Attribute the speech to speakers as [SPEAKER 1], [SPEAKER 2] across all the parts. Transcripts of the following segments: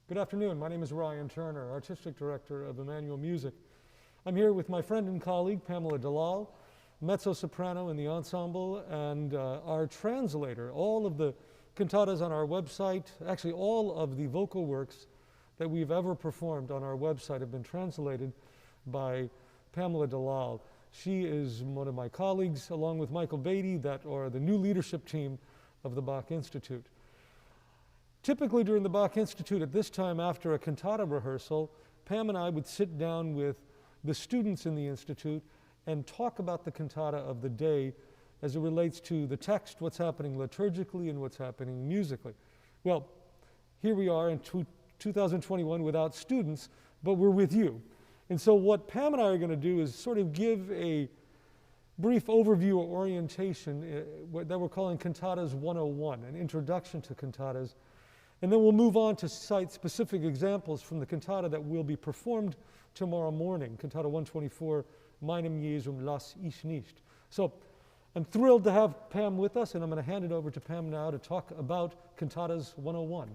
[SPEAKER 1] Good afternoon. My name is Ryan Turner, Artistic Director of Emmanuel Music. I'm here with my friend and colleague, Pamela Dellal, mezzo-soprano in the ensemble, and our translator. All of the cantatas on our website, actually all of the vocal works that we've ever performed on our website have been translated by Pamela Dellal. She is one of my colleagues, along with Michael Beatty, that are the new leadership team of the Bach Institute. Typically during the Bach Institute at this time after a cantata rehearsal, Pam and I would sit down with the students in the Institute and talk about the cantata of the day as it relates to the text, what's happening liturgically and what's happening musically. Well, here we are in 2021 without students, but we're with you. And so what Pam and I are going to do is sort of give a brief overview or orientation that we're calling Cantatas 101, an introduction to cantatas. And then we'll move on to cite specific examples from the cantata that will be performed tomorrow morning, Cantata 124, Meinem Jesum lass ich nicht. So I'm thrilled to have Pam with us, and I'm going to hand it over to Pam now to talk about Cantatas 101.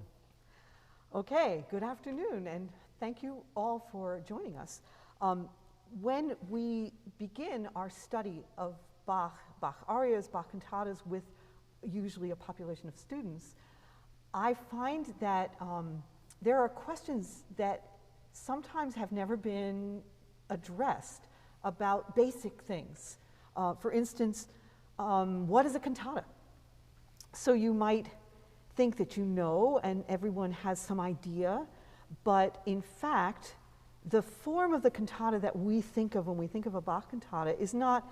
[SPEAKER 2] Okay, good afternoon, and thank you all for joining us. When we begin our study of Bach arias, Bach cantatas with usually a population of students, I find that there are questions that sometimes have never been addressed about basic things. For instance, what is a cantata? So you might think that you know and everyone has some idea, but in fact, the form of the cantata that we think of when we think of a Bach cantata is not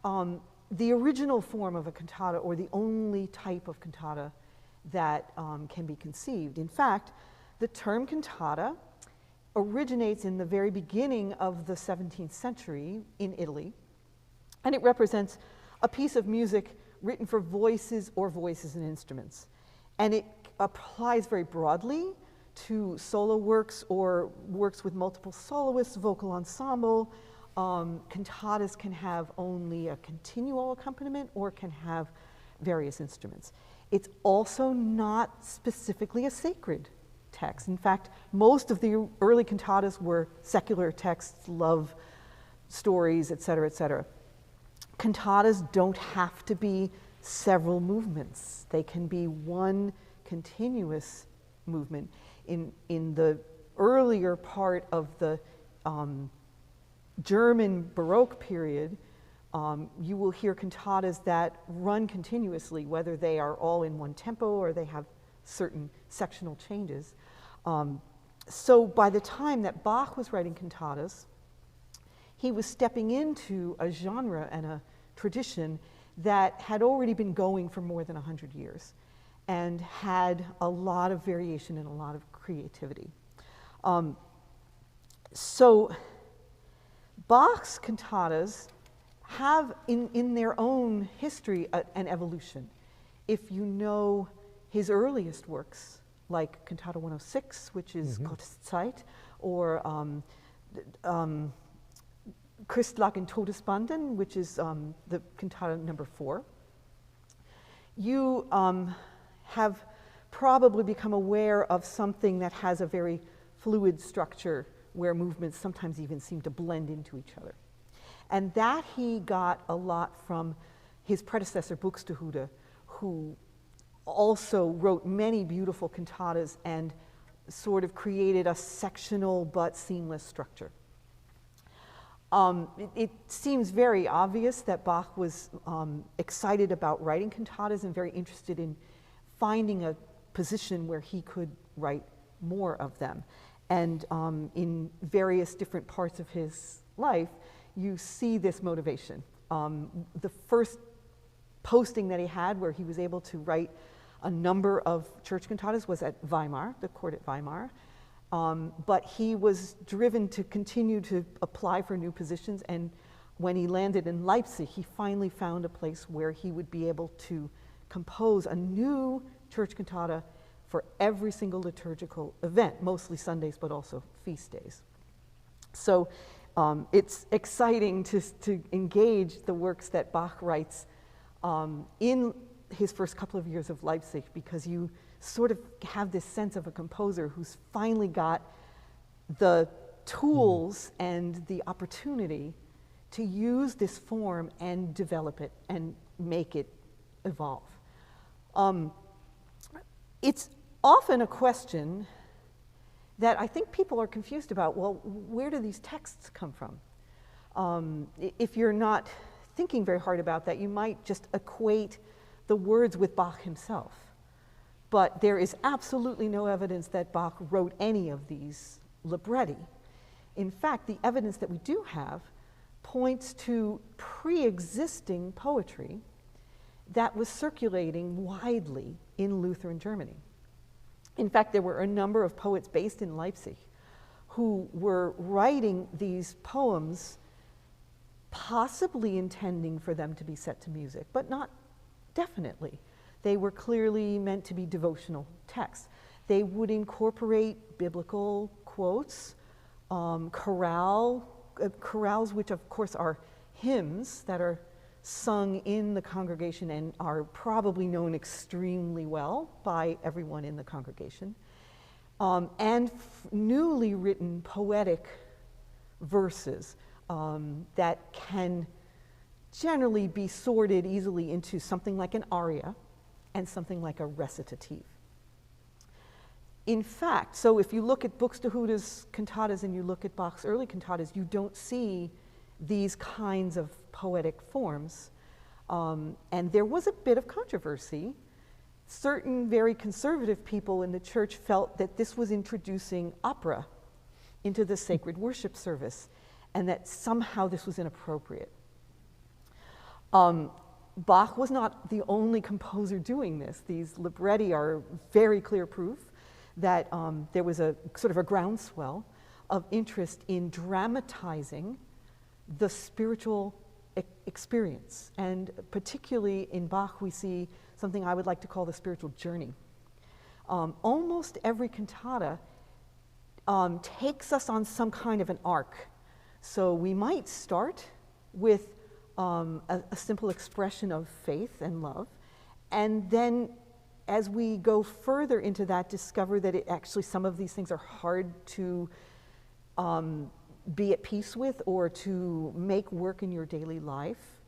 [SPEAKER 2] the original form of a cantata or the only type of cantata that can be conceived. In fact, the term cantata originates in the very beginning of the 17th century in Italy, and it represents a piece of music written for voices or voices and instruments. And it applies very broadly to solo works or works with multiple soloists, vocal ensemble. Cantatas can have only a continual accompaniment or can have various instruments. It's also not specifically a sacred text. In fact, most of the early cantatas were secular texts, love stories, etc., etc. Cantatas don't have to be several movements. They can be one continuous movement. In the earlier part of the German Baroque period, you will hear cantatas that run continuously, whether they are all in one tempo or they have certain sectional changes. So by the time that Bach was writing cantatas, he was stepping into a genre and a tradition that had already been going for more than 100 years and had a lot of variation and a lot of creativity. So Bach's cantatas have in their own history an evolution. If you know his earliest works, like Cantata 106, which is Gottes Zeit, or Christ lag in Todesbanden, which is the cantata number 4, you have probably become aware of something that has a very fluid structure where movements sometimes even seem to blend into each other. And that he got a lot from his predecessor, Buxtehude, who also wrote many beautiful cantatas and sort of created a sectional but seamless structure. It seems very obvious that Bach was excited about writing cantatas and very interested in finding a position where he could write more of them. And in various different parts of his life, you see this motivation. The first posting that he had where he was able to write a number of church cantatas was at Weimar, the court at Weimar. But he was driven to continue to apply for new positions, and when he landed in Leipzig, he finally found a place where he would be able to compose a new church cantata for every single liturgical event, mostly Sundays, but also feast days. So it's exciting to engage the works that Bach writes in his first couple of years of Leipzig, because you sort of have this sense of a composer who's finally got the tools and the opportunity to use this form and develop it and make it evolve. It's often a question that I think people are confused about. Well, where do these texts come from? If you're not thinking very hard about that, you might just equate the words with Bach himself. But there is absolutely no evidence that Bach wrote any of these libretti. In fact, the evidence that we do have points to pre-existing poetry that was circulating widely in Lutheran Germany. In fact, there were a number of poets based in Leipzig who were writing these poems, possibly intending for them to be set to music, but not definitely. They were clearly meant to be devotional texts. They would incorporate biblical quotes, chorales, which of course are hymns that are sung in the congregation and are probably known extremely well by everyone in the congregation, and newly written poetic verses that can generally be sorted easily into something like an aria and something like a recitative. In fact, so if you look at Buxtehude's cantatas and you look at Bach's early cantatas, you don't see these kinds of poetic forms. And there was a bit of controversy. Certain very conservative people in the church felt that this was introducing opera into the sacred worship service, and that somehow this was inappropriate. Bach was not the only composer doing this. These libretti are very clear proof that there was a sort of a groundswell of interest in dramatizing the spiritual experience. And particularly in Bach, we see something I would like to call the spiritual journey. Almost every cantata takes us on some kind of an arc. So we might start with a simple expression of faith and love, and then as we go further into that, discover that some of these things are hard to be at peace with or to make work in your daily life.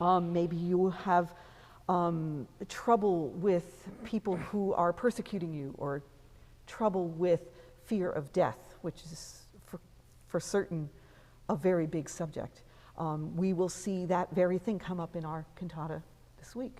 [SPEAKER 2] Maybe you have trouble with people who are persecuting you, or trouble with fear of death, which is for certain a very big subject. We will see that very thing come up in our cantata this week.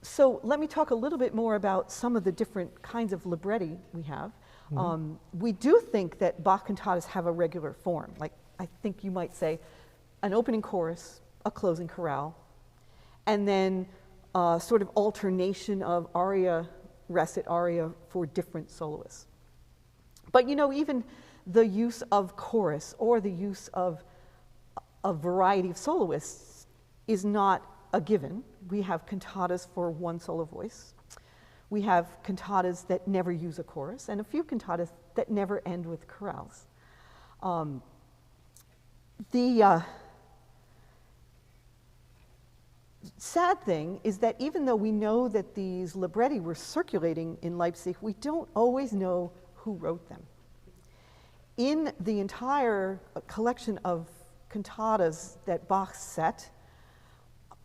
[SPEAKER 2] So let me talk a little bit more about some of the different kinds of libretti we have. Mm-hmm. We do think that Bach cantatas have a regular form. Like, I think you might say an opening chorus, a closing chorale, and then sort of alternation of aria, recit, aria for different soloists. But you know, even the use of chorus or the use of a variety of soloists is not a given. We have cantatas for one solo voice. We have cantatas that never use a chorus, and a few cantatas that never end with chorales. The sad thing is that even though we know that these libretti were circulating in Leipzig, we don't always know who wrote them. In the entire collection of cantatas that Bach set,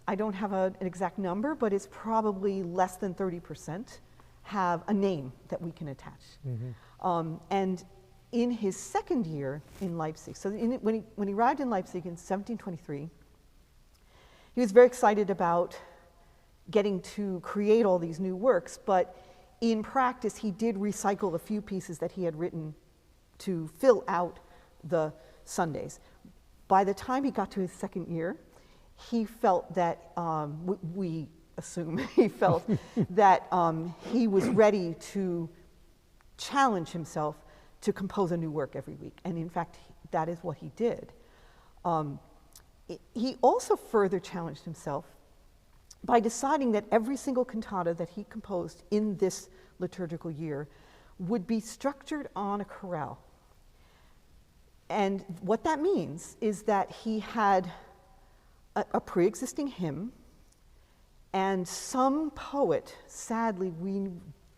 [SPEAKER 2] I don't have an exact number, but it's probably less than 30% have a name that we can attach. Mm-hmm. And in his second year in Leipzig, so when he arrived in Leipzig in 1723, he was very excited about getting to create all these new works, but in practice he did recycle a few pieces that he had written to fill out the Sundays. By the time he got to his second year, he felt that, we assume, he felt that he was ready to challenge himself to compose a new work every week. And in fact, that is what he did. He also further challenged himself by deciding that every single cantata that he composed in this liturgical year would be structured on a chorale. And what that means is that he had a pre-existing hymn, and some poet, sadly, we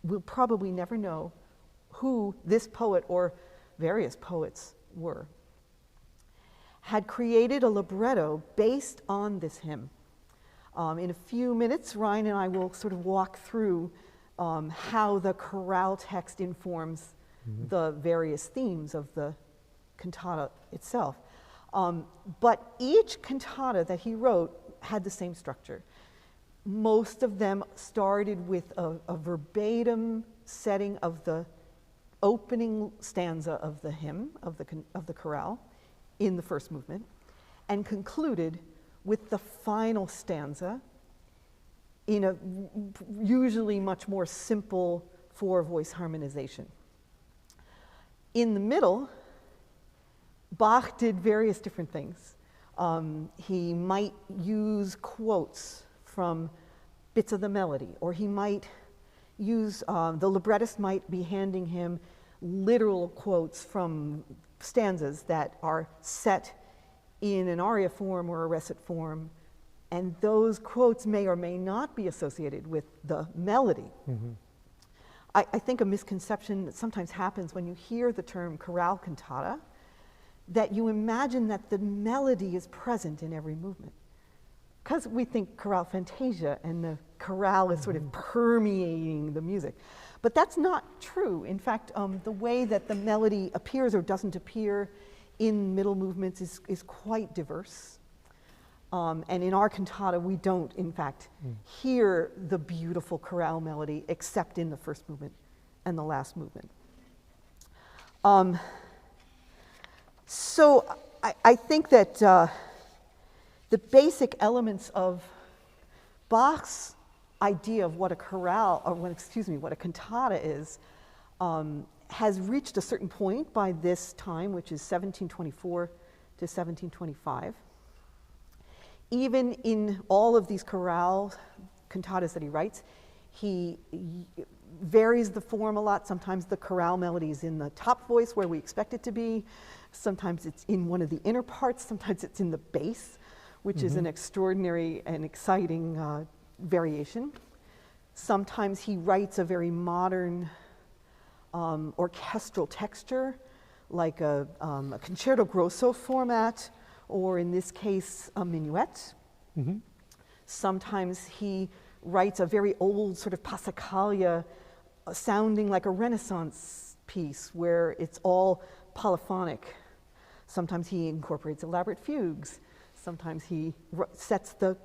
[SPEAKER 2] will probably never know who this poet or various poets were, had created a libretto based on this hymn. In a few minutes, Ryan and I will sort of walk through how the chorale text informs the various themes of the cantata itself. But each cantata that he wrote had the same structure. Most of them started with a verbatim setting of the opening stanza of the hymn, of the chorale, in the first movement, and concluded with the final stanza in a usually much more simple four-voice harmonization. In the middle, Bach did various different things. He might use quotes from bits of the melody, or he might use, the librettist might be handing him literal quotes from stanzas that are set in an aria form or a recit form, and those quotes may or may not be associated with the melody. I think a misconception that sometimes happens when you hear the term chorale cantata, that you imagine that the melody is present in every movement. Because we think chorale fantasia and the chorale is sort of permeating the music. But that's not true. In fact, the way that the melody appears or doesn't appear in middle movements is quite diverse. And in our cantata, we don't, in fact, hear the beautiful chorale melody except in the first movement and the last movement. So I think that the basic elements of Bach's idea of what a chorale, or what a cantata is, has reached a certain point by this time, which is 1724 to 1725. Even in all of these chorale cantatas that he writes, he varies the form a lot. Sometimes the chorale melody is in the top voice where we expect it to be. Sometimes it's in one of the inner parts. Sometimes it's in the bass, which is an extraordinary and exciting variation. Sometimes he writes a very modern orchestral texture, like a concerto grosso format, or in this case, a minuet. Sometimes he writes a very old sort of passacaglia, sounding like a Renaissance piece where it's all polyphonic. Sometimes he incorporates elaborate fugues. Sometimes he sets the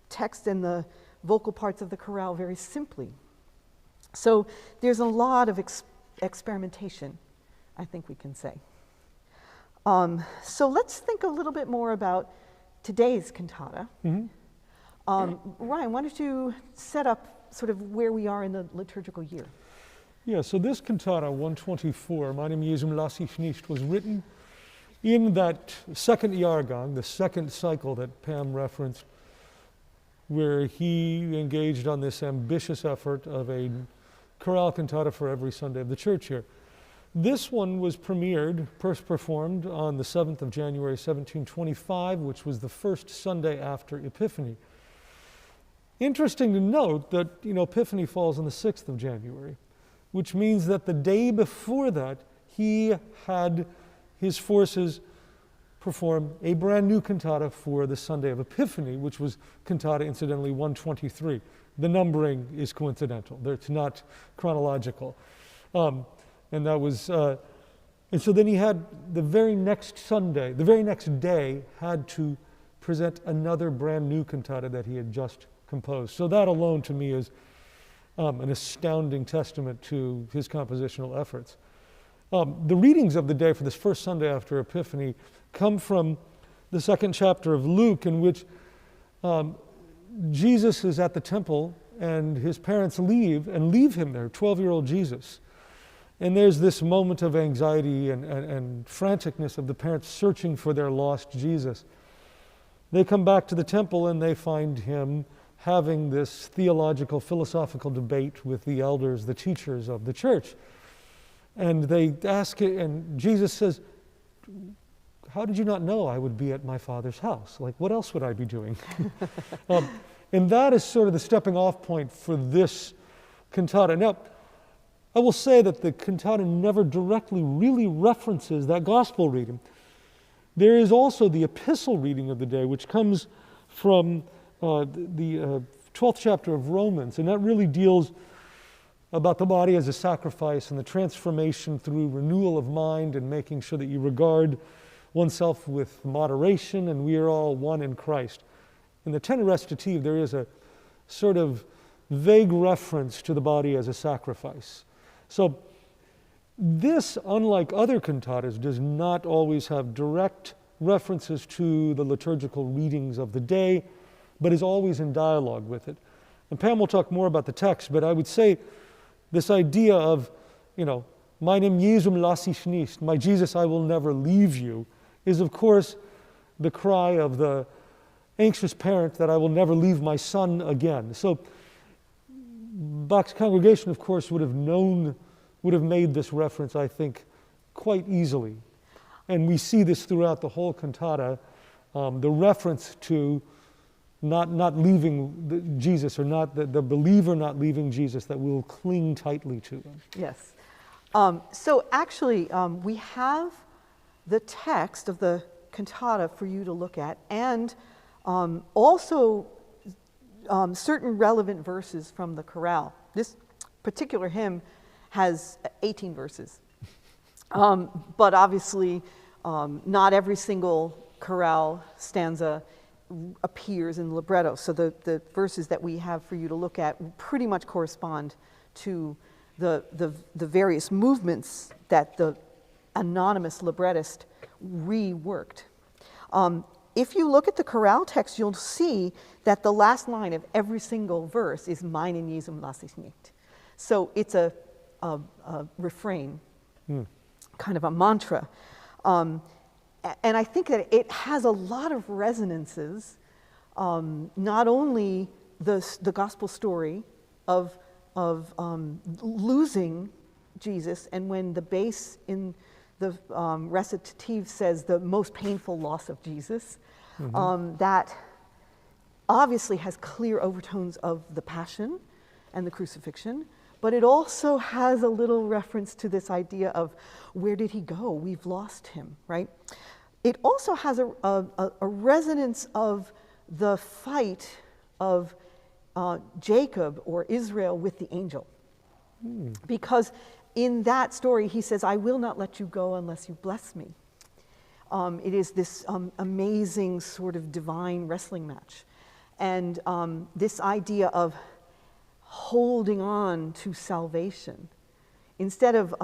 [SPEAKER 2] text and the vocal parts of the chorale very simply. So there's a lot of experimentation, I think we can say. So let's think a little bit more about today's cantata. Ryan, why don't you set up sort of where we are in the liturgical year?
[SPEAKER 1] Yeah, so this cantata, 124, Meinem Jesum lass ich nicht, was written in that second Jahrgang, the second cycle that Pam referenced, where he engaged on this ambitious effort of a chorale cantata for every Sunday of the church here. This one was premiered, first performed on the 7th of January, 1725, which was the first Sunday after Epiphany. Interesting to note that, Epiphany falls on the 6th of January, which means that the day before that, he had his forces perform a brand new cantata for the Sunday of Epiphany, which was cantata, incidentally, 123. The numbering is coincidental. It's not chronological. And that was, and so then he had the very next Sunday, the very next day, had to present another brand new cantata that he had just composed. So that alone to me is an astounding testament to his compositional efforts. The readings of the day for this first Sunday after Epiphany come from the second chapter of Luke, in which Jesus is at the temple and his parents leave him there, 12-year-old Jesus. And there's this moment of anxiety and franticness of the parents searching for their lost Jesus. They come back to the temple and they find him having this theological, philosophical debate with the elders, the teachers of the church. And they ask it, and Jesus says, how did you not know I would be at my Father's house? Like, what else would I be doing? And that is sort of the stepping off point for this cantata. Now, I will say that the cantata never directly really references that gospel reading. There is also the epistle reading of the day, which comes from the 12th chapter of Romans, and that really deals about the body as a sacrifice and the transformation through renewal of mind and making sure that you regard oneself with moderation, and we are all one in Christ. In the tenor recitative, there is a sort of vague reference to the body as a sacrifice. So this, unlike other cantatas, does not always have direct references to the liturgical readings of the day, but is always in dialogue with it. And Pam will talk more about the text, but I would say this idea of, meinem Jesum lass ich nicht, my Jesus, I will never leave you, is of course the cry of the anxious parent that I will never leave my son again. So Bach's congregation, of course, would have made this reference, I think, quite easily. And we see this throughout the whole cantata, the reference to not leaving Jesus, or not the believer not leaving Jesus, that will cling tightly to him.
[SPEAKER 2] Yes. So actually, we have the text of the cantata for you to look at, and also certain relevant verses from the chorale. This particular hymn has 18 verses, but obviously not every single chorale stanza appears in libretto. So the verses that we have for you to look at pretty much correspond to the various movements that the anonymous librettist reworked. If you look at the chorale text, you'll see that the last line of every single verse is meinen Jesum lass ich nicht. So it's a refrain, kind of a mantra. And I think that it has a lot of resonances, not only the gospel story of losing Jesus, and when the bass in the recitative says the most painful loss of Jesus, that obviously has clear overtones of the Passion and the crucifixion, but it also has a little reference to this idea of where did he go? We've lost him, right? It also has a resonance of the fight of Jacob or Israel with the angel. Because in that story, he says, I will not let you go unless you bless me. It is this amazing sort of divine wrestling match. And this idea of holding on to salvation. Instead of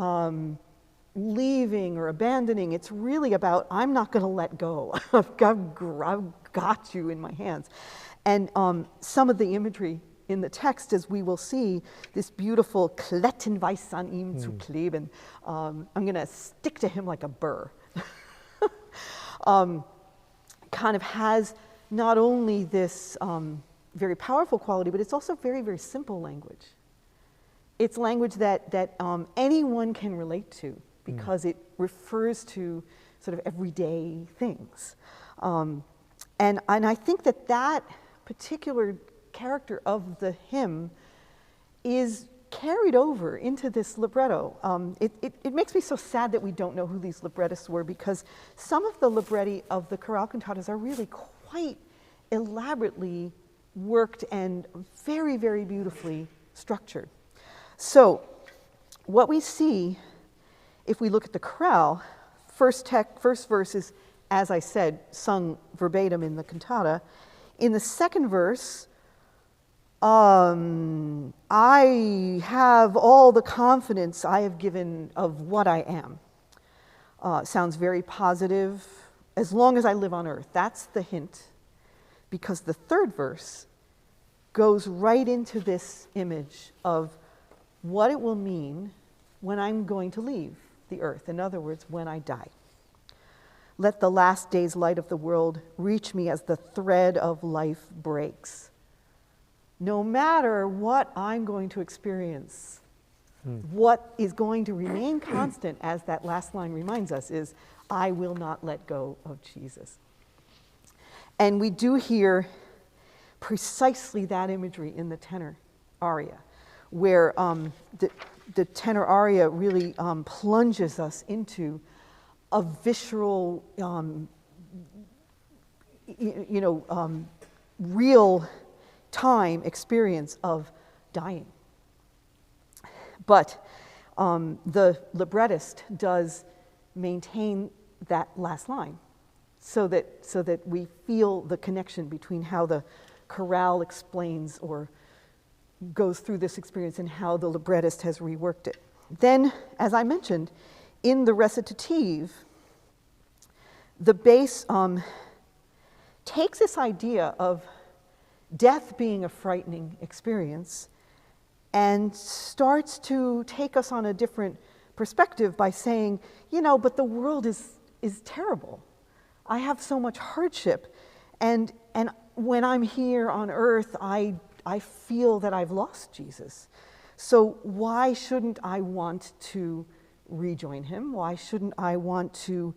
[SPEAKER 2] leaving or abandoning, it's really about, I'm not going to let go. I've got you in my hands. And some of the imagery in the text, as we will see, this beautiful Klettenweiß an ihm zu kleben. I'm going to stick to him like a burr. Kind of has not only this very powerful quality, but it's also very, very simple language. It's language that anyone can relate to, because it refers to sort of everyday things. And I think that particular character of the hymn is carried over into this libretto. It makes me so sad that we don't know who these librettists were, because some of the libretti of the chorale cantatas are really quite elaborately worked and very, very beautifully structured. So what we see, if we look at the chorale, first verse is, as I said, sung verbatim in the cantata. In the second verse, I have all the confidence I have given of what I am. Sounds very positive. As long as I live on earth. That's the hint. Because the third verse goes right into this image of what it will mean when I'm going to leave the earth. In other words, when I die. Let the last day's light of the world reach me as the thread of life breaks. No matter what I'm going to experience What is going to remain constant, as that last line reminds us, is, I will not let go of Jesus. And we do hear precisely that imagery in the tenor aria, where the tenor aria really plunges us into a visceral, real-time experience of dying. But the librettist does maintain that last line so that we feel the connection between how the chorale explains or goes through this experience and how the librettist has reworked it. Then, as I mentioned, in the recitative, the bass takes this idea of death being a frightening experience and starts to take us on a different perspective by saying, but the world is terrible. I have so much hardship, and when I'm here on earth, I feel that I've lost Jesus. So why shouldn't I want to rejoin him? Why shouldn't I want to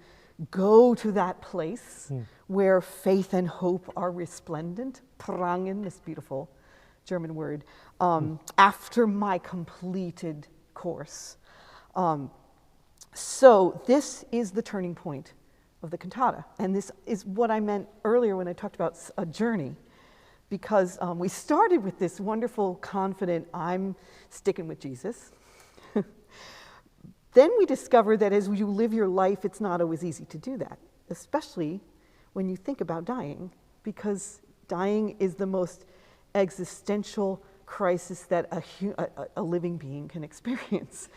[SPEAKER 2] go to that place where faith and hope are resplendent? Prangen, this beautiful German word, after my completed course. So this is the turning point of the cantata. And this is what I meant earlier when I talked about a journey, because we started with this wonderful, confident, I'm sticking with Jesus. Then we discover that as you live your life, it's not always easy to do that, especially when you think about dying, because dying is the most existential crisis that a living being can experience.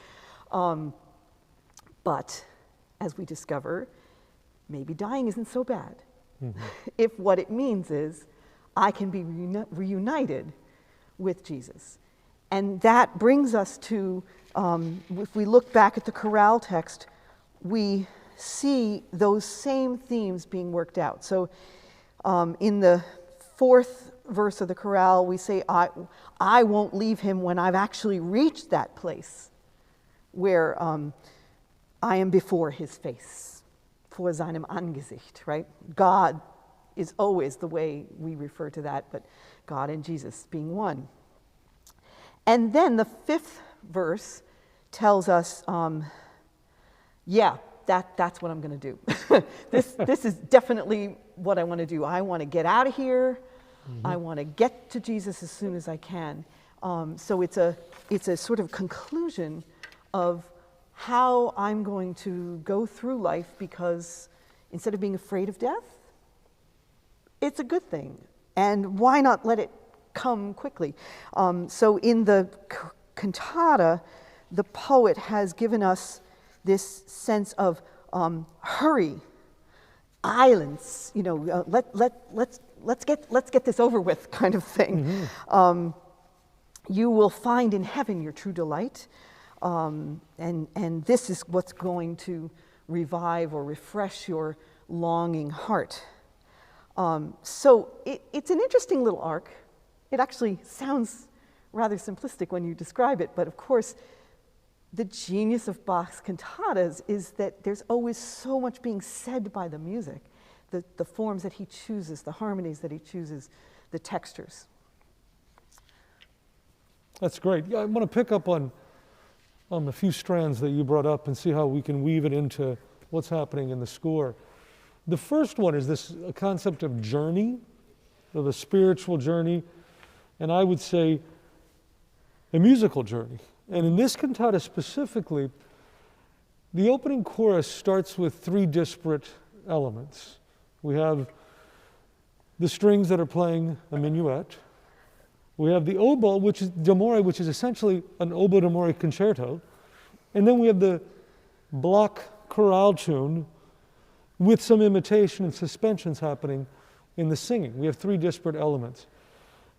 [SPEAKER 2] But as we discover, maybe dying isn't so bad. If what it means is I can be reunited with Jesus. And that brings us to, if we look back at the chorale text, we see those same themes being worked out. So in the fourth verse of the chorale, we say, I won't leave him when I've actually reached that place where I am before his face, vor seinem Angesicht, right? God is always the way we refer to that, but God and Jesus being one. And then the fifth verse tells us, that's what I'm going to do. This is definitely what I want to do. I want to get out of here. I want to get to Jesus as soon as I can. So it's a sort of conclusion of how I'm going to go through life, because instead of being afraid of death, it's a good thing. And why not let it come quickly? So in the cantata, the poet has given us this sense of hurry, islands, let's get this over with kind of thing. You will find in heaven your true delight. And this is what's going to revive or refresh your longing heart. So it's an interesting little arc. It actually sounds rather simplistic when you describe it, but of course, the genius of Bach's cantatas is that there's always so much being said by the music, the forms that he chooses, the harmonies that he chooses, the textures.
[SPEAKER 1] That's great. Yeah, I want to pick up on a few strands that you brought up and see how we can weave it into what's happening in the score. The first one is this concept of journey, of a spiritual journey, and I would say a musical journey. And in this cantata specifically, the opening chorus starts with three disparate elements. We have the strings that are playing a minuet. We have the oboe, which is d'amore, which is essentially an oboe d'amore concerto. And then we have the block chorale tune with some imitation and suspensions happening in the singing. We have three disparate elements.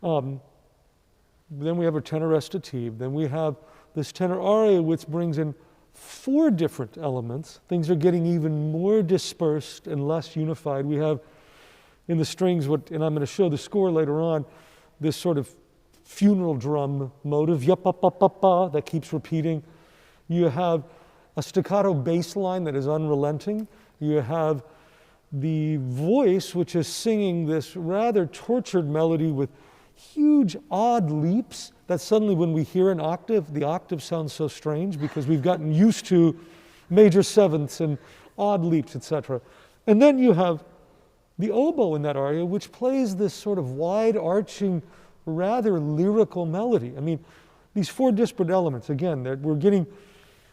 [SPEAKER 1] Then we have a tenor recitative. Then we have this tenor aria, which brings in four different elements. Things are getting even more dispersed and less unified. We have in the strings, and I'm going to show the score later on, this sort of funeral drum motive, yap-pa-pa-pa-pa, that keeps repeating. You have a staccato bass line that is unrelenting. You have the voice, which is singing this rather tortured melody with huge odd leaps that suddenly when we hear an octave, the octave sounds so strange because we've gotten used to major sevenths and odd leaps, etc. And then you have the oboe in that aria, which plays this sort of wide-arching, rather lyrical melody. I mean, these four disparate elements, again, that we're getting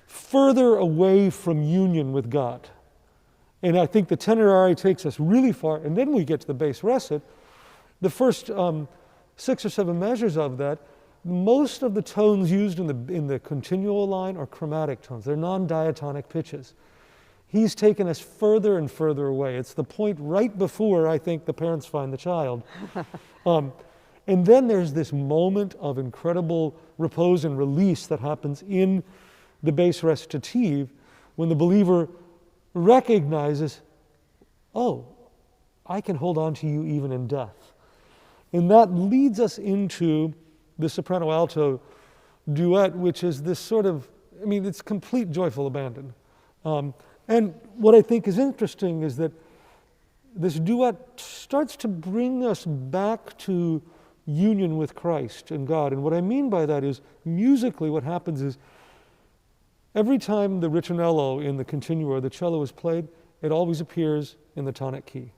[SPEAKER 1] further away from union with God. And I think the tenor aria takes us really far, and then we get to the bass recit. The first 6 or 7 measures of that, most of the tones used in the continuo line are chromatic tones. They're non-diatonic pitches. He's taken us further and further away. It's the point right before, I think, the parents find the child. And then there's this moment of incredible repose and release that happens in the bass recitative when the believer recognizes, oh, I can hold on to you even in death. And that leads us into the soprano-alto duet, which is this sort of, I mean, it's complete joyful abandon. And what I think is interesting is that this duet starts to bring us back to union with Christ and God. And what I mean by that is, musically what happens is, every time the ritornello in the continuo or the cello is played, it always appears in the tonic key.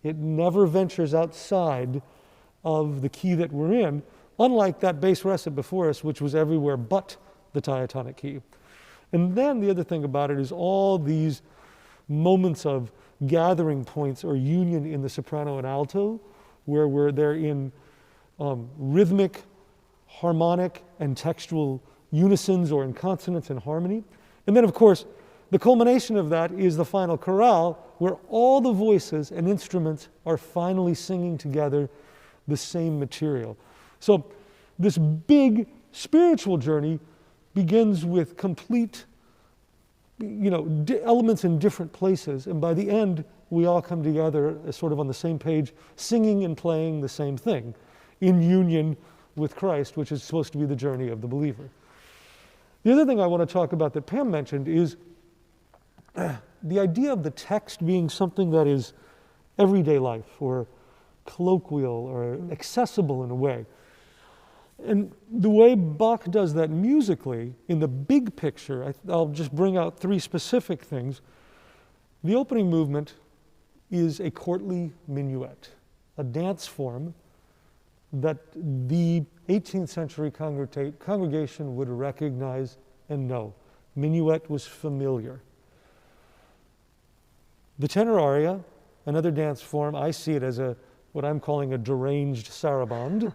[SPEAKER 1] It never ventures outside of the key that we're in, unlike that bass recit before us, which was everywhere but the diatonic key. And then the other thing about it is all these moments of gathering points or union in the soprano and alto, where they're in rhythmic, harmonic, and textual unisons or in consonance and harmony. And then, of course, the culmination of that is the final chorale, where all the voices and instruments are finally singing together the same material. So this big spiritual journey begins with complete, elements in different places, and by the end, we all come together sort of on the same page, singing and playing the same thing, in union with Christ, which is supposed to be the journey of the believer. The other thing I want to talk about that Pam mentioned is the idea of the text being something that is everyday life, or colloquial, or accessible in a way. And the way Bach does that musically, in the big picture, I'll just bring out 3 specific things. The opening movement is a courtly minuet, a dance form that the 18th century congregation would recognize and know. Minuet was familiar. The tenor aria, another dance form, I see it as what I'm calling a deranged saraband.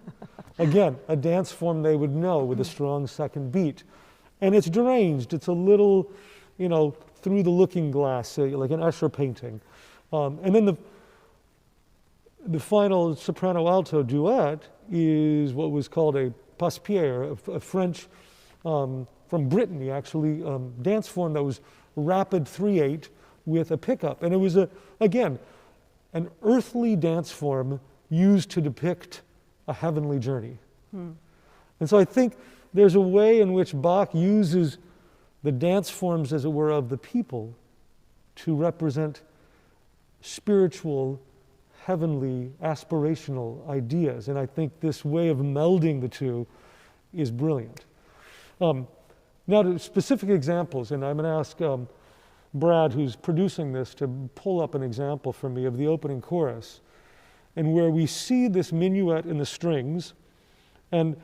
[SPEAKER 1] Again, a dance form they would know with a strong second beat. And it's deranged. It's a little, through the looking glass, like an Escher painting. And then the final soprano-alto duet is what was called a passe-pierre, a French, from Brittany actually, dance form that was rapid 3/8 with a pickup. And it was, again, an earthly dance form used to depict a heavenly journey. And so I think there's a way in which Bach uses the dance forms, as it were, of the people to represent spiritual, heavenly, aspirational ideas. And I think this way of melding the two is brilliant. Now to specific examples, and I'm going to ask Brad, who's producing this, to pull up an example for me of the opening chorus, and where we see this minuet in the strings. And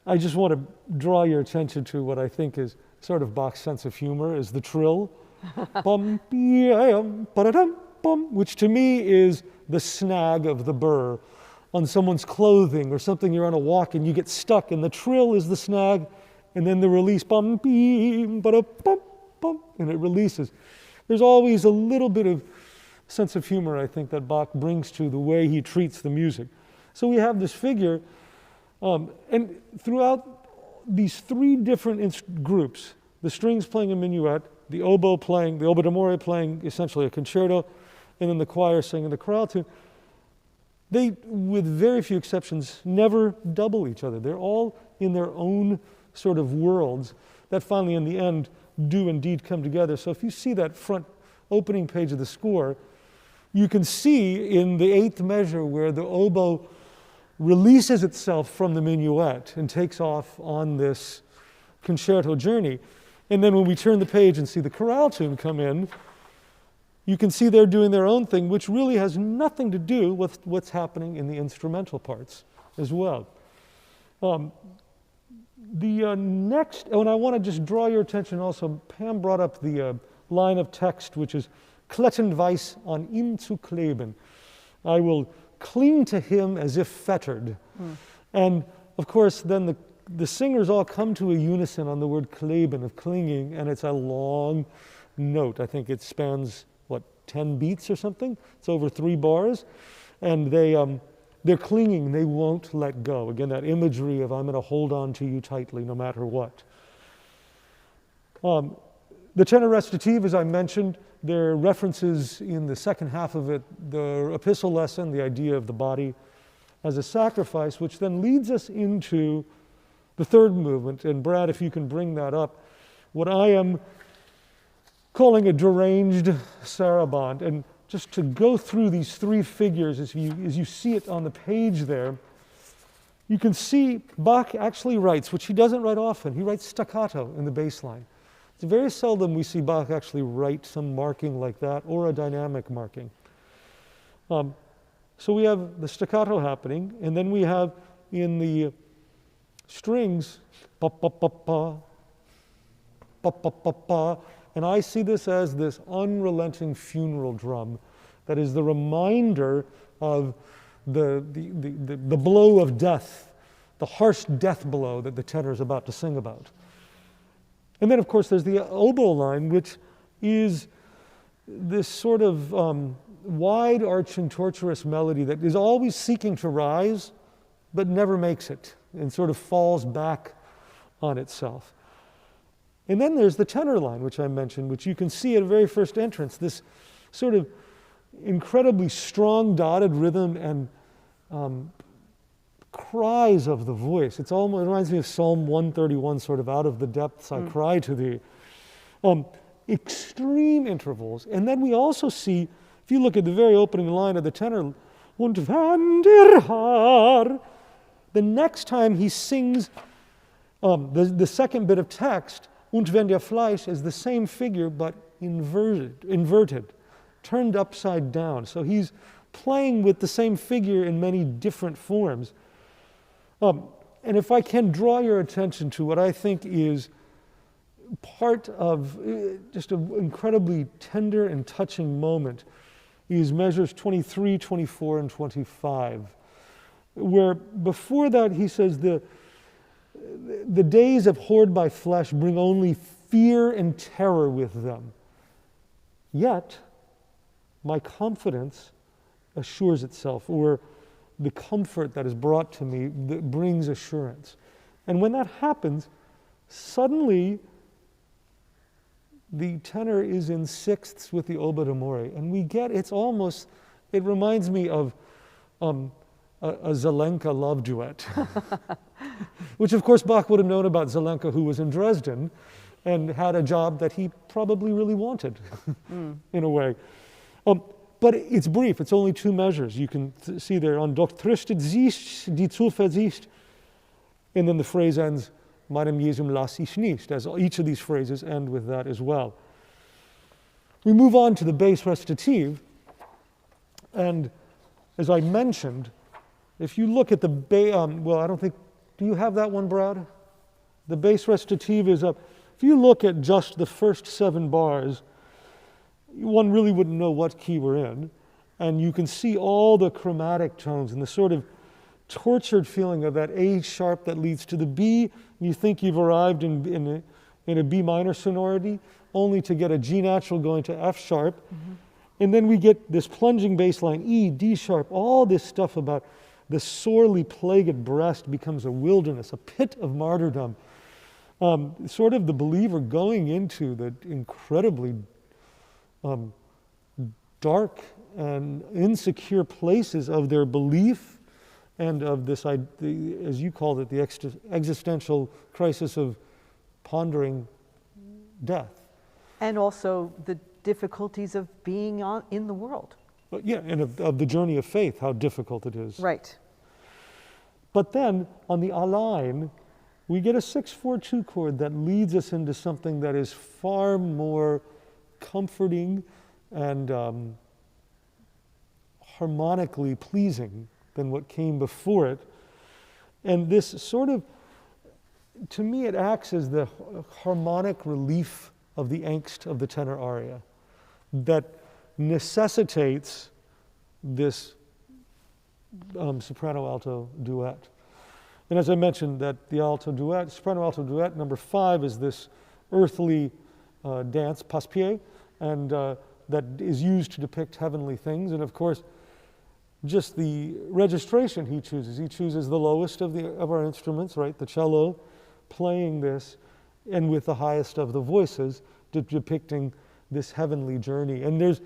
[SPEAKER 1] I just want to draw your attention to what I think is sort of Bach's sense of humor, is the trill. Bum, bam, ba-da-dum, bum, which to me is the snag of the burr on someone's clothing or something. You're on a walk and you get stuck, and the trill is the snag, and then the release, bum, beam, ba-da-bum, bum, and it releases. There's always a little bit of sense of humor, I think, that Bach brings to the way he treats the music. So we have this figure, and throughout these 3 different groups, the strings playing a minuet, the oboe d'amore playing essentially a concerto, and then the choir singing the chorale tune, they, with very few exceptions, never double each other. They're all in their own sort of worlds that finally, in the end, do indeed come together. So if you see that front opening page of the score, you can see in the 8th measure where the oboe releases itself from the minuet and takes off on this concerto journey. And then when we turn the page and see the chorale tune come in, you can see they're doing their own thing, which really has nothing to do with what's happening in the instrumental parts as well. The next, and I want to just draw your attention also, Pam brought up the line of text, which is Klettenweis an ihm zu kleben. I will cling to him as if fettered. And of course, then the singers all come to a unison on the word kleben, of clinging, and it's a long note. I think it spans, 10 beats or something? It's over 3 bars. And they're clinging, they won't let go. Again, that imagery of I'm going to hold on to you tightly no matter what. The tenor recitative, as I mentioned, there are references in the second half of it, the epistle lesson, the idea of the body as a sacrifice, which then leads us into the third movement. And Brad, if you can bring that up, what I am calling a deranged saraband. And just to go through these 3 figures as you see it on the page there, you can see Bach actually writes, which he doesn't write often, he writes staccato in the bass line. It's very seldom we see Bach actually write some marking like that or a dynamic marking. So we have the staccato happening, and then we have in the strings, pa pa pa pa, pa pa pa pa, and I see this as this unrelenting funeral drum that is the reminder of the blow of death, the harsh death blow that the tenor is about to sing about. And then, of course, there's the oboe line, which is this sort of wide-arching, tortuous melody that is always seeking to rise, but never makes it, and sort of falls back on itself. And then there's the tenor line, which I mentioned, which you can see at the very first entrance, this sort of incredibly strong dotted rhythm and cries of the voice. It reminds me of Psalm 131, sort of out of the depths I cry to thee. Extreme intervals. And then we also see, if you look at the very opening line of the tenor, und wenn der Herr, the next time he sings the second bit of text, und wenn der Fleisch, is the same figure but inverted, turned upside down. So he's playing with the same figure in many different forms. And if I can draw your attention to what I think is part of just an incredibly tender and touching moment, is measures 23, 24, and 25, where before that he says the days abhorred by flesh bring only fear and terror with them. Yet, my confidence assures itself, or the comfort that is brought to me that brings assurance. And when that happens, suddenly the tenor is in sixths with the oboe d'amore, and we get, it reminds me of a Zelenka love duet, which of course Bach would have known about Zelenka, who was in Dresden and had a job that he probably really wanted in a way. But it's brief, it's only 2 measures. You can see there, on Doch tröstet sich die Zuversicht, and then the phrase ends, meinem Jesum lass ich nicht, as each of these phrases end with that as well. We move on to the bass recitative, and as I mentioned, if you look at the well, I don't think, do you have that one, Brad? The bass recitative is up. If you look at just the first 7 bars, one really wouldn't know what key we're in, and you can see all the chromatic tones and the sort of tortured feeling of that A sharp that leads to the B. You think you've arrived in a B minor sonority, only to get a G natural going to F sharp. And then we get this plunging bass line, E, D sharp, all this stuff about the sorely plagued breast becomes a wilderness, a pit of martyrdom. Sort of the believer going into the incredibly dark and insecure places of their belief and of this, as you called it, the existential crisis of pondering death.
[SPEAKER 2] And also the difficulties of being in the world.
[SPEAKER 1] But yeah, and of the journey of faith, how difficult it is.
[SPEAKER 2] Right.
[SPEAKER 1] But then, on the A line, we get a 6/4-2 chord that leads us into something that is far more comforting and harmonically pleasing than what came before it. And this sort of, to me, it acts as the harmonic relief of the angst of the tenor aria that necessitates this soprano-alto duet. And as I mentioned, that the alto duet, soprano-alto duet number 5 is this earthly dance, passe-pied, and that is used to depict heavenly things. And of course, just the registration he chooses the lowest of our instruments, right, the cello, playing this, and with the highest of the voices, depicting this heavenly journey. And there's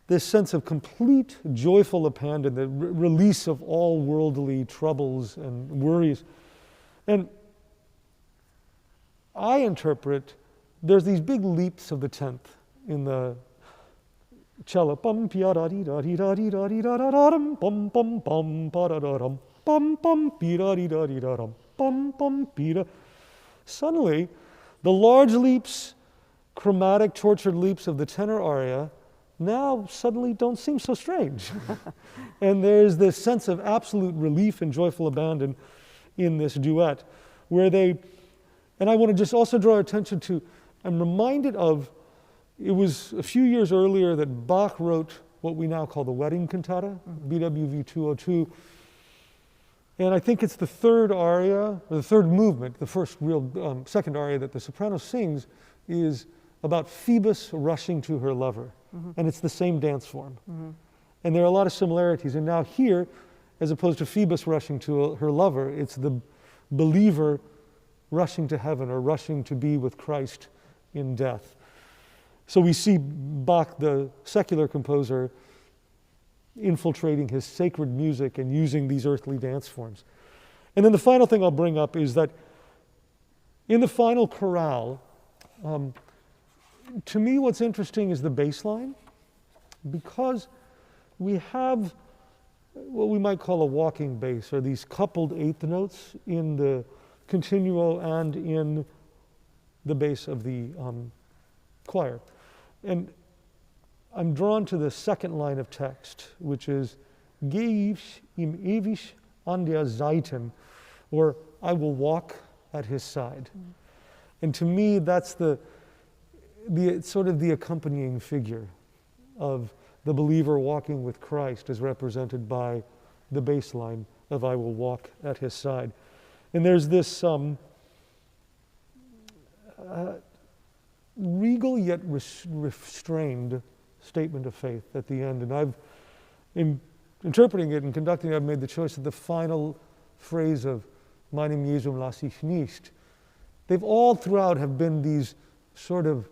[SPEAKER 1] this sense of complete joyful abandon, the release of all worldly troubles and worries. And I interpret, there's these big leaps of the 10th in the cello. Bum pia da di da di da di da di da da da dum bum bum bum ba da da dum bum bum pi da di da di da dum bum bum pi da. Suddenly, the large leaps, chromatic, tortured leaps of the tenor aria now suddenly don't seem so strange. And there's this sense of absolute relief and joyful abandon in this duet, where they, and I want to just also draw attention to, I'm reminded of, it was a few years earlier that Bach wrote what we now call the wedding cantata, BWV 202. And I think it's the third aria, or the third movement, the first real, second aria that the soprano sings is about Phoebus rushing to her lover. And it's the same dance form. And there are a lot of similarities. And now here, as opposed to Phoebus rushing to her lover, it's the believer rushing to heaven or rushing to be with Christ in death. So we see Bach, the secular composer, infiltrating his sacred music and using these earthly dance forms. And then the final thing I'll bring up is that in the final chorale, to me what's interesting is the bass line, because we have what we might call a walking bass, or these coupled eighth notes in the continuo and in the bass of the choir. And I'm drawn to the second line of text, which is Geh ich ihm ewig an der Seiten, or I will walk at his side. And to me, that's the sort of the accompanying figure of the believer walking with Christ, as represented by the bass line of I will walk at his side. And there's this regal yet restrained statement of faith at the end. And in interpreting it and conducting it, I've made the choice of the final phrase of Meinem Jesum lass ich nicht. They've all throughout have been these sort of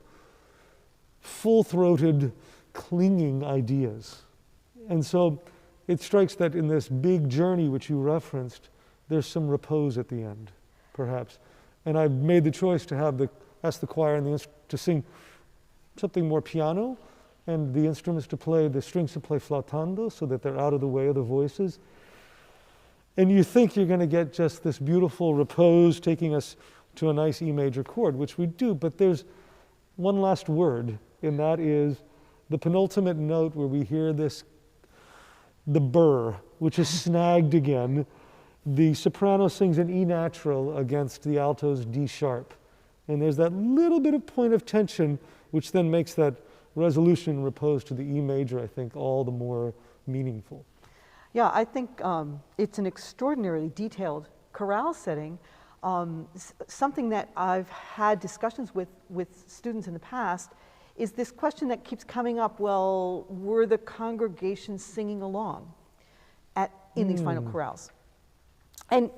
[SPEAKER 1] full-throated, clinging ideas. And so it strikes that in this big journey which you referenced, there's some repose at the end, perhaps. And I've made the choice to ask the choir and to sing something more piano, and the instruments to play, the strings to play flautando, so that they're out of the way of the voices. And you think you're going to get just this beautiful repose taking us to a nice E major chord, which we do, but there's one last word, and that is the penultimate note where we hear the burr, which is snagged again. The soprano sings an E natural against the alto's D sharp. And there's that little bit of point of tension, which then makes that resolution and repose to the E major, I think, all the more meaningful.
[SPEAKER 2] Yeah, I think it's an extraordinarily detailed chorale setting. Something that I've had discussions with students in the past is this question that keeps coming up, well, were the congregations singing along in these final chorales? And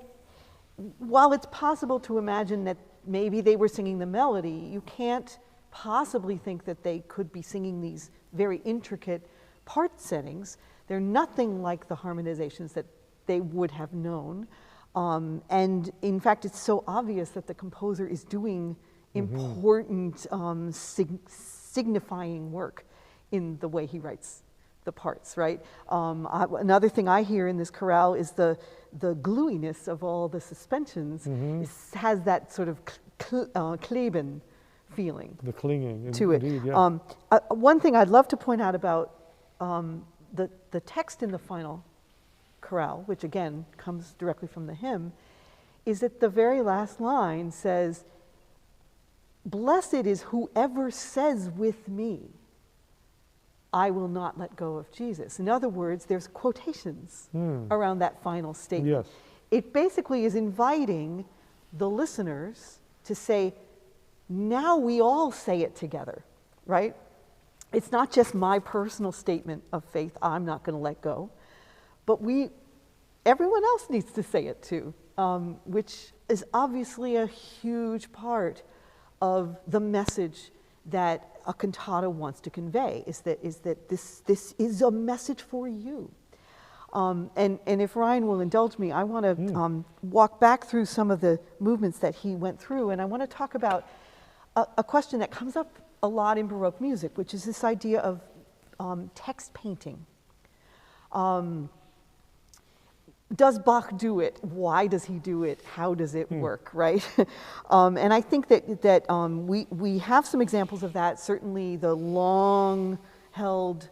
[SPEAKER 2] while it's possible to imagine that maybe they were singing the melody, you can't possibly think that they could be singing these very intricate part settings. They're nothing like the harmonizations that they would have known. And in fact, it's so obvious that the composer is doing important signifying work in the way he writes the parts, right? Another thing I hear in this chorale is the gluiness of all the suspensions has that sort of kleben feeling.
[SPEAKER 1] The clinging
[SPEAKER 2] to it.
[SPEAKER 1] Indeed, yeah.
[SPEAKER 2] One thing I'd love to point out about the text in the final chorale, which again comes directly from the hymn, is that the very last line says, "Blessed is whoever says with me, I will not let go of Jesus." In other words, there's quotations around that final statement.
[SPEAKER 1] Yes.
[SPEAKER 2] It basically is inviting the listeners to say, now we all say it together, right? It's not just my personal statement of faith, I'm not going to let go, but everyone else needs to say it too, which is obviously a huge part of the message that a cantata wants to convey, is that this is a message for you. And if Ryan will indulge me, I want to walk back through some of the movements that he went through, and I want to talk about a question that comes up a lot in Baroque music, which is this idea of text painting. Does Bach do it? Why does he do it? How does it work, right? And I think that we have some examples of that. Certainly the long-held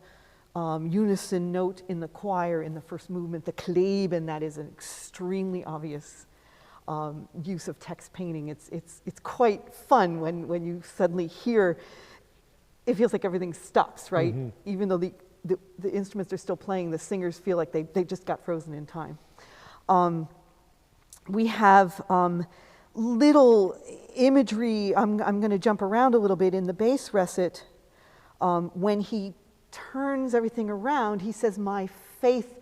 [SPEAKER 2] unison note in the choir in the first movement, the Kleben, that is an extremely obvious use of text painting. It's quite fun when you suddenly hear, it feels like everything stops, right? Even though the instruments are still playing, the singers feel like they just got frozen in time. We have little imagery. I'm going to jump around a little bit in the bass recit. When he turns everything around, he says, "My faith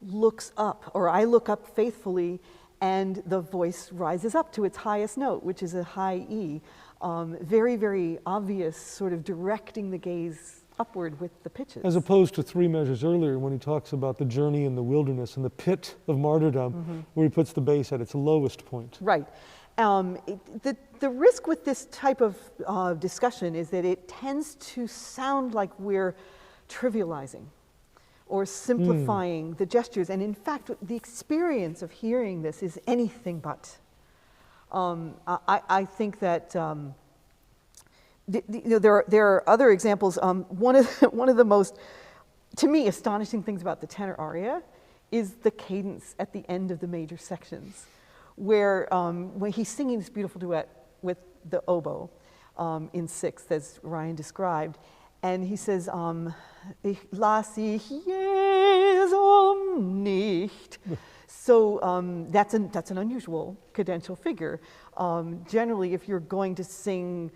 [SPEAKER 2] looks up," or "I look up faithfully," and the voice rises up to its highest note, which is a high E. Very, very obvious, sort of directing the gaze upward with the pitches. As
[SPEAKER 1] opposed to 3 measures earlier when he talks about the journey in the wilderness and the pit of martyrdom, where he puts the bass at its lowest point.
[SPEAKER 2] Right. The risk with this type of discussion is that it tends to sound like we're trivializing or simplifying the gestures. And in fact, the experience of hearing this is anything but. I think that there are other examples. One of the most, to me, astonishing things about the tenor aria is the cadence at the end of the major sections, where when he's singing this beautiful duet with the oboe in sixth, as Ryan described, and he says, "Ich lass ich Jesum nicht." So that's an unusual cadential figure. Generally, if you're going to sing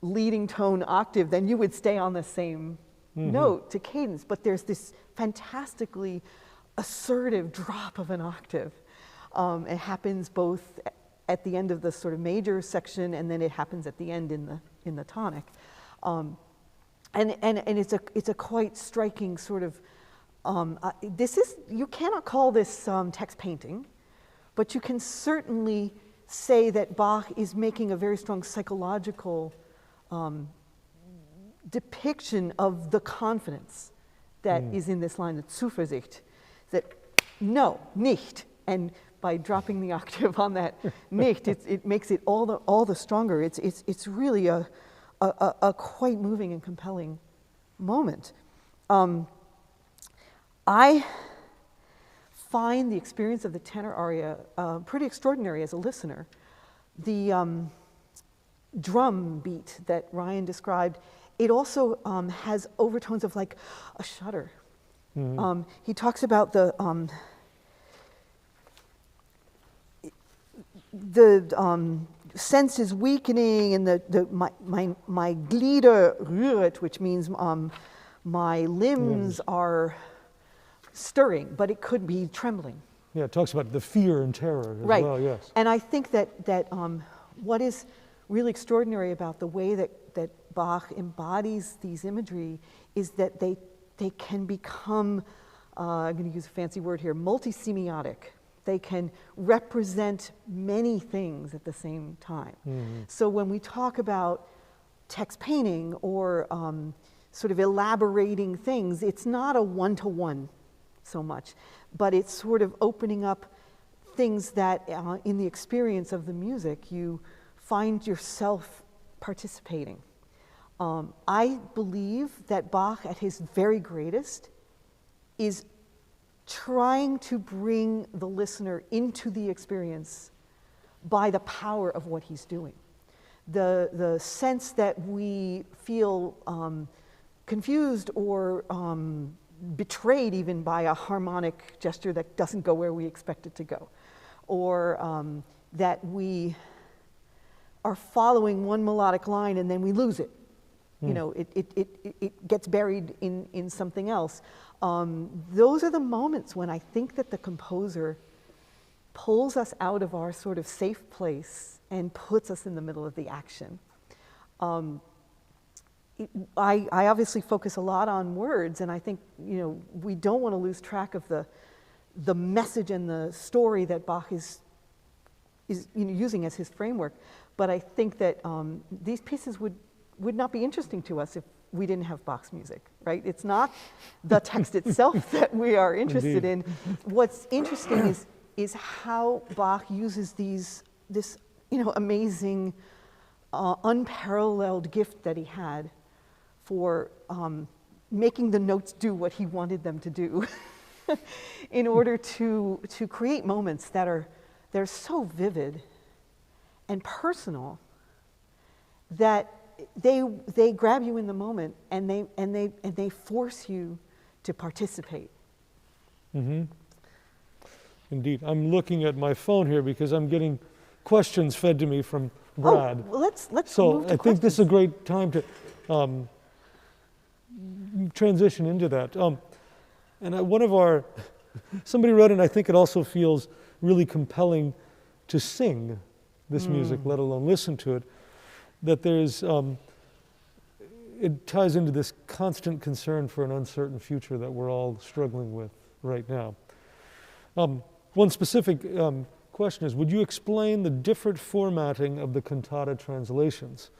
[SPEAKER 2] leading tone octave, then you would stay on the same note to cadence. But there's this fantastically assertive drop of an octave. It happens both at the end of the sort of major section, and then it happens at the end in the tonic. And it's a quite striking sort of. You cannot call this text painting, but you can certainly say that Bach is making a very strong psychological depiction of the confidence that is in this line, the Zuversicht, that no, nicht, and by dropping the octave on that nicht, it makes it all the stronger. It's really a quite moving and compelling moment. I find the experience of the tenor aria pretty extraordinary as a listener. The drum beat that Ryan described, it also has overtones of like a shudder. He talks about the sense is weakening, and my Glieder rühret, which means my limbs are stirring, but it could be trembling.
[SPEAKER 1] Yeah, it talks about the fear and terror as well, yes.
[SPEAKER 2] And I think that what is really extraordinary about the way that that Bach embodies these imagery is that they can become, I'm going to use a fancy word here, multisemiotic. They can represent many things at the same time. Mm-hmm. So when we talk about text painting or sort of elaborating things, it's not a one-to-one so much, but it's sort of opening up things that in the experience of the music, you find yourself participating. I believe that Bach, at his very greatest, is trying to bring the listener into the experience by the power of what he's doing. The sense that we feel confused or betrayed even by a harmonic gesture that doesn't go where we expect it to go, or that we are following one melodic line and then we lose it. You know, it gets buried in something else. Those are the moments when I think that the composer pulls us out of our sort of safe place and puts us in the middle of the action. I obviously focus a lot on words, and I think, you know, we don't want to lose track of the message and the story that Bach is you know, using as his framework. But I think that these pieces would not be interesting to us if we didn't have Bach's music, right? It's not the text itself that we are interested in. What's interesting is how Bach uses this you know, amazing, unparalleled gift that he had for making the notes do what he wanted them to do in order to create moments that are so vivid and personal that they grab you in the moment and they force you to participate.
[SPEAKER 1] Mm-hmm. Indeed. I'm looking at my phone here because I'm getting questions fed to me from Brad.
[SPEAKER 2] Oh, well, let's
[SPEAKER 1] so
[SPEAKER 2] move to
[SPEAKER 1] I think this is a great time to transition into that. And somebody wrote, and I think it also feels really compelling to sing this music, let alone listen to it, that there's, it ties into this constant concern for an uncertain future that we're all struggling with right now. One specific question is, would you explain the different formatting of the cantata translations?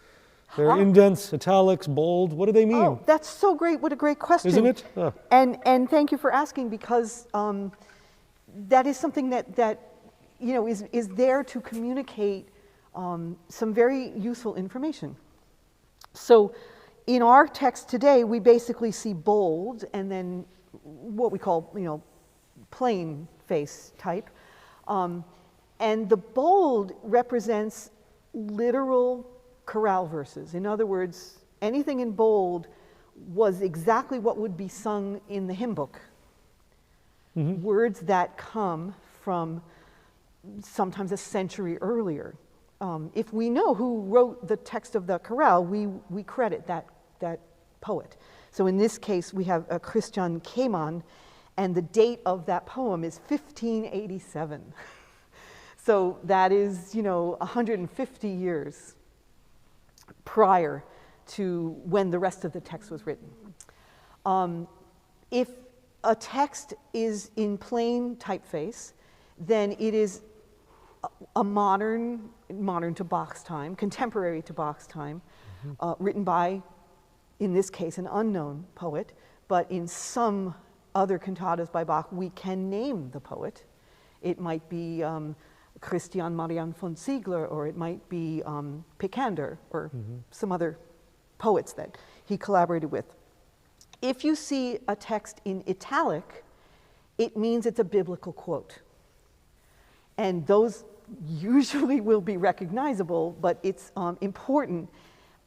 [SPEAKER 1] They're indents, italics, bold. What do they mean?
[SPEAKER 2] Oh, that's so great. What a great question.
[SPEAKER 1] Isn't it?
[SPEAKER 2] And thank you for asking, because that is something that you know, is there to communicate some very useful information. So in our text today, we basically see bold and then what we call, you know, plain face type. And the bold represents literal chorale verses. In other words, anything in bold was exactly what would be sung in the hymn book. Mm-hmm. Words that come from sometimes a century earlier. If we know who wrote the text of the chorale, we credit that poet. So in this case, we have a Christian Keman, and the date of that poem is 1587. So that is, you know, 150 years prior to when the rest of the text was written. If a text is in plain typeface, then it is a modern to Bach's time, contemporary to Bach's time, written by, in this case, an unknown poet, but in some other cantatas by Bach, we can name the poet. It might be Christian Marian von Ziegler, or it might be Picander, or some other poets that he collaborated with. If you see a text in italic, it means it's a biblical quote. And those usually will be recognizable, but it's important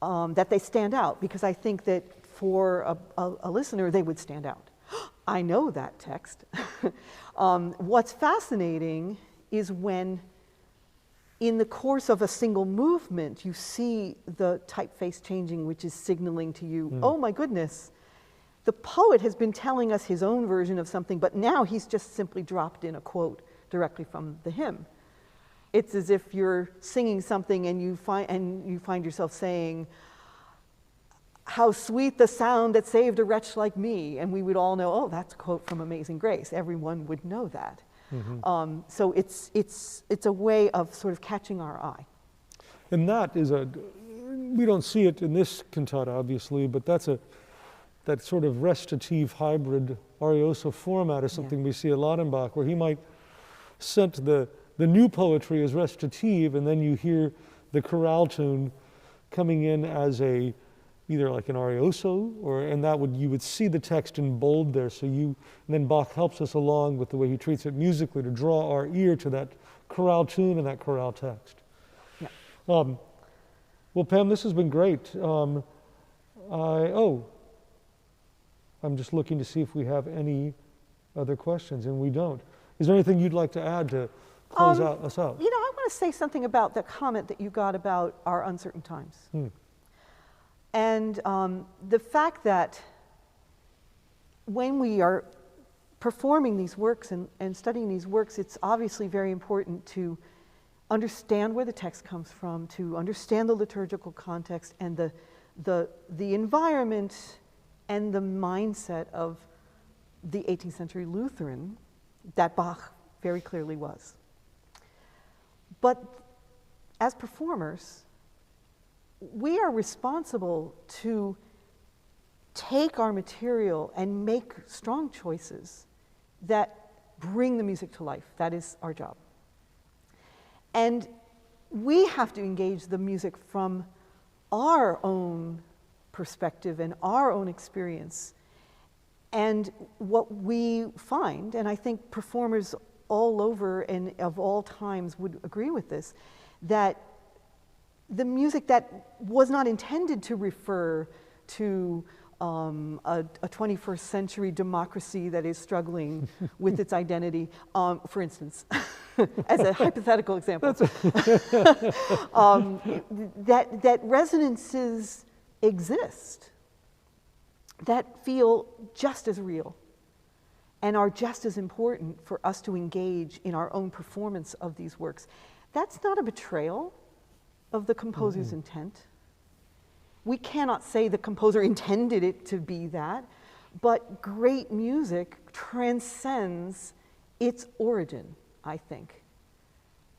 [SPEAKER 2] that they stand out, because I think that for a listener, they would stand out. I know that text. What's fascinating is when, in the course of a single movement, you see the typeface changing, which is signaling to you, oh my goodness, the poet has been telling us his own version of something, but now he's just simply dropped in a quote directly from the hymn. It's as if you're singing something and you find yourself saying, how sweet the sound that saved a wretch like me. And we would all know, oh, that's a quote from Amazing Grace. Everyone would know that. So it's a way of sort of catching our eye.
[SPEAKER 1] And that is we don't see it in this cantata, obviously, but that sort of recitative hybrid arioso format is something we see a lot in Bach, where he might set the new poetry as recitative, and then you hear the chorale tune coming in as either like an arioso, and you would see the text in bold there. And then Bach helps us along with the way he treats it musically to draw our ear to that chorale tune and that chorale text. Yeah. Well, Pam, this has been great. I'm just looking to see if we have any other questions, and we don't. Is there anything you'd like to add to close us out?
[SPEAKER 2] You know, I want to say something about the comment that you got about our uncertain times. And the fact that when we are performing these works and studying these works, it's obviously very important to understand where the text comes from, to understand the liturgical context and the environment and the mindset of the 18th century Lutheran that Bach very clearly was. But as performers, we are responsible to take our material and make strong choices that bring the music to life. That is our job. And we have to engage the music from our own perspective and our own experience. And what we find, and I think performers all over and of all times would agree with this, that the music that was not intended to refer to a 21st century democracy that is struggling with its identity, for instance, as a hypothetical example, that resonances exist that feel just as real and are just as important for us to engage in our own performance of these works. That's not a betrayal of the composer's intent. We cannot say the composer intended it to be that, but great music transcends its origin, I think.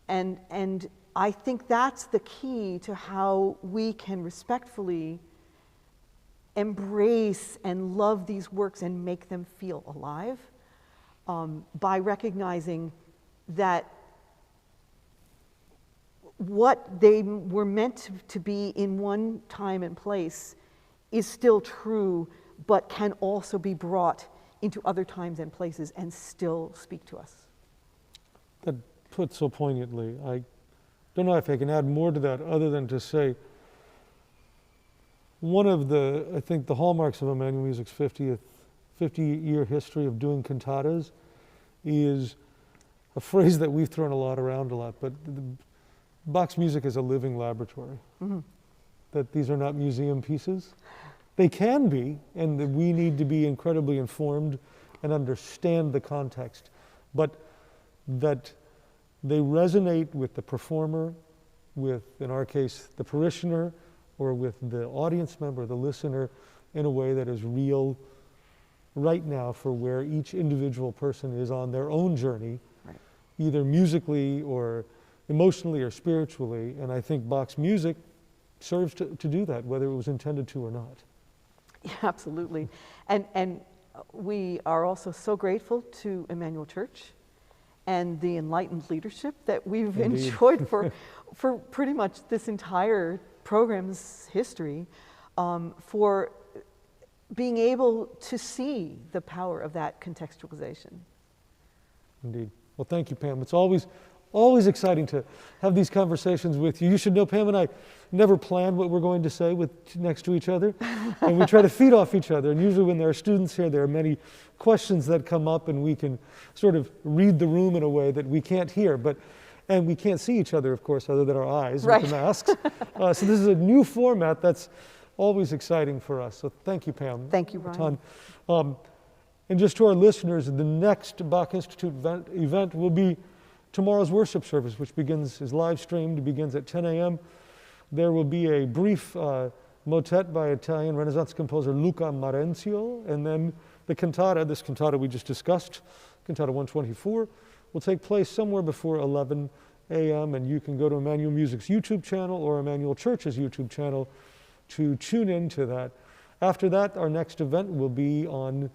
[SPEAKER 2] And I think that's the key to how we can respectfully embrace and love these works and make them feel alive, by recognizing that what they were meant to be in one time and place is still true, but can also be brought into other times and places and still speak to us.
[SPEAKER 1] That put so poignantly. I don't know if I can add more to that other than to say one of I think the hallmarks of Emmanuel Music's 50-year history of doing cantatas is a phrase that we've thrown around a lot, but Bach's music is a living laboratory. That these are not museum pieces. They can be, and that we need to be incredibly informed and understand the context, but that they resonate with the performer, with, in our case, the parishioner, or with the audience member, the listener, in a way that is real right now for where each individual person is on their own journey, either musically or emotionally or spiritually. And I think Bach's music serves to do that, whether it was intended to or not.
[SPEAKER 2] Yeah, absolutely. And we are also so grateful to Emmanuel Church and the enlightened leadership that we've enjoyed for pretty much this entire program's history, for being able to see the power of that contextualization.
[SPEAKER 1] Indeed. Well, thank you, Pam. It's always exciting to have these conversations with you. You should know Pam and I never plan what we're going to say next to each other, and we try to feed off each other. And usually when there are students here, there are many questions that come up, and we can sort of read the room in a way that we can't hear. And we can't see each other, of course, other than our eyes with the masks. So this is a new format that's always exciting for us. So thank you, Pam.
[SPEAKER 2] Thank you, Ryan.
[SPEAKER 1] And just to our listeners, the next Bach Institute event will be tomorrow's worship service, which is live streamed, begins at 10 a.m. There will be a brief motet by Italian Renaissance composer Luca Marenzio, and then the cantata, this cantata we just discussed, Cantata 124, will take place somewhere before 11 a.m. and you can go to Emmanuel Music's YouTube channel or Emmanuel Church's YouTube channel to tune in to that. After that, our next event will be on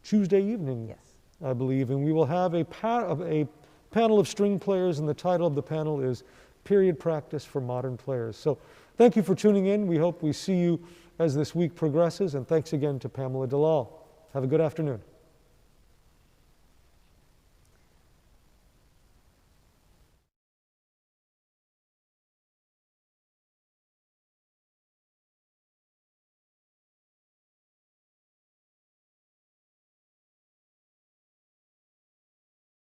[SPEAKER 1] Tuesday evening,
[SPEAKER 2] Yes.
[SPEAKER 1] I believe, and we will have a panel of string players, and the title of the panel is Period Practice for Modern Players. So thank you for tuning in. We hope we see you as this week progresses, and thanks again to Pamela Dellal. Have a good afternoon.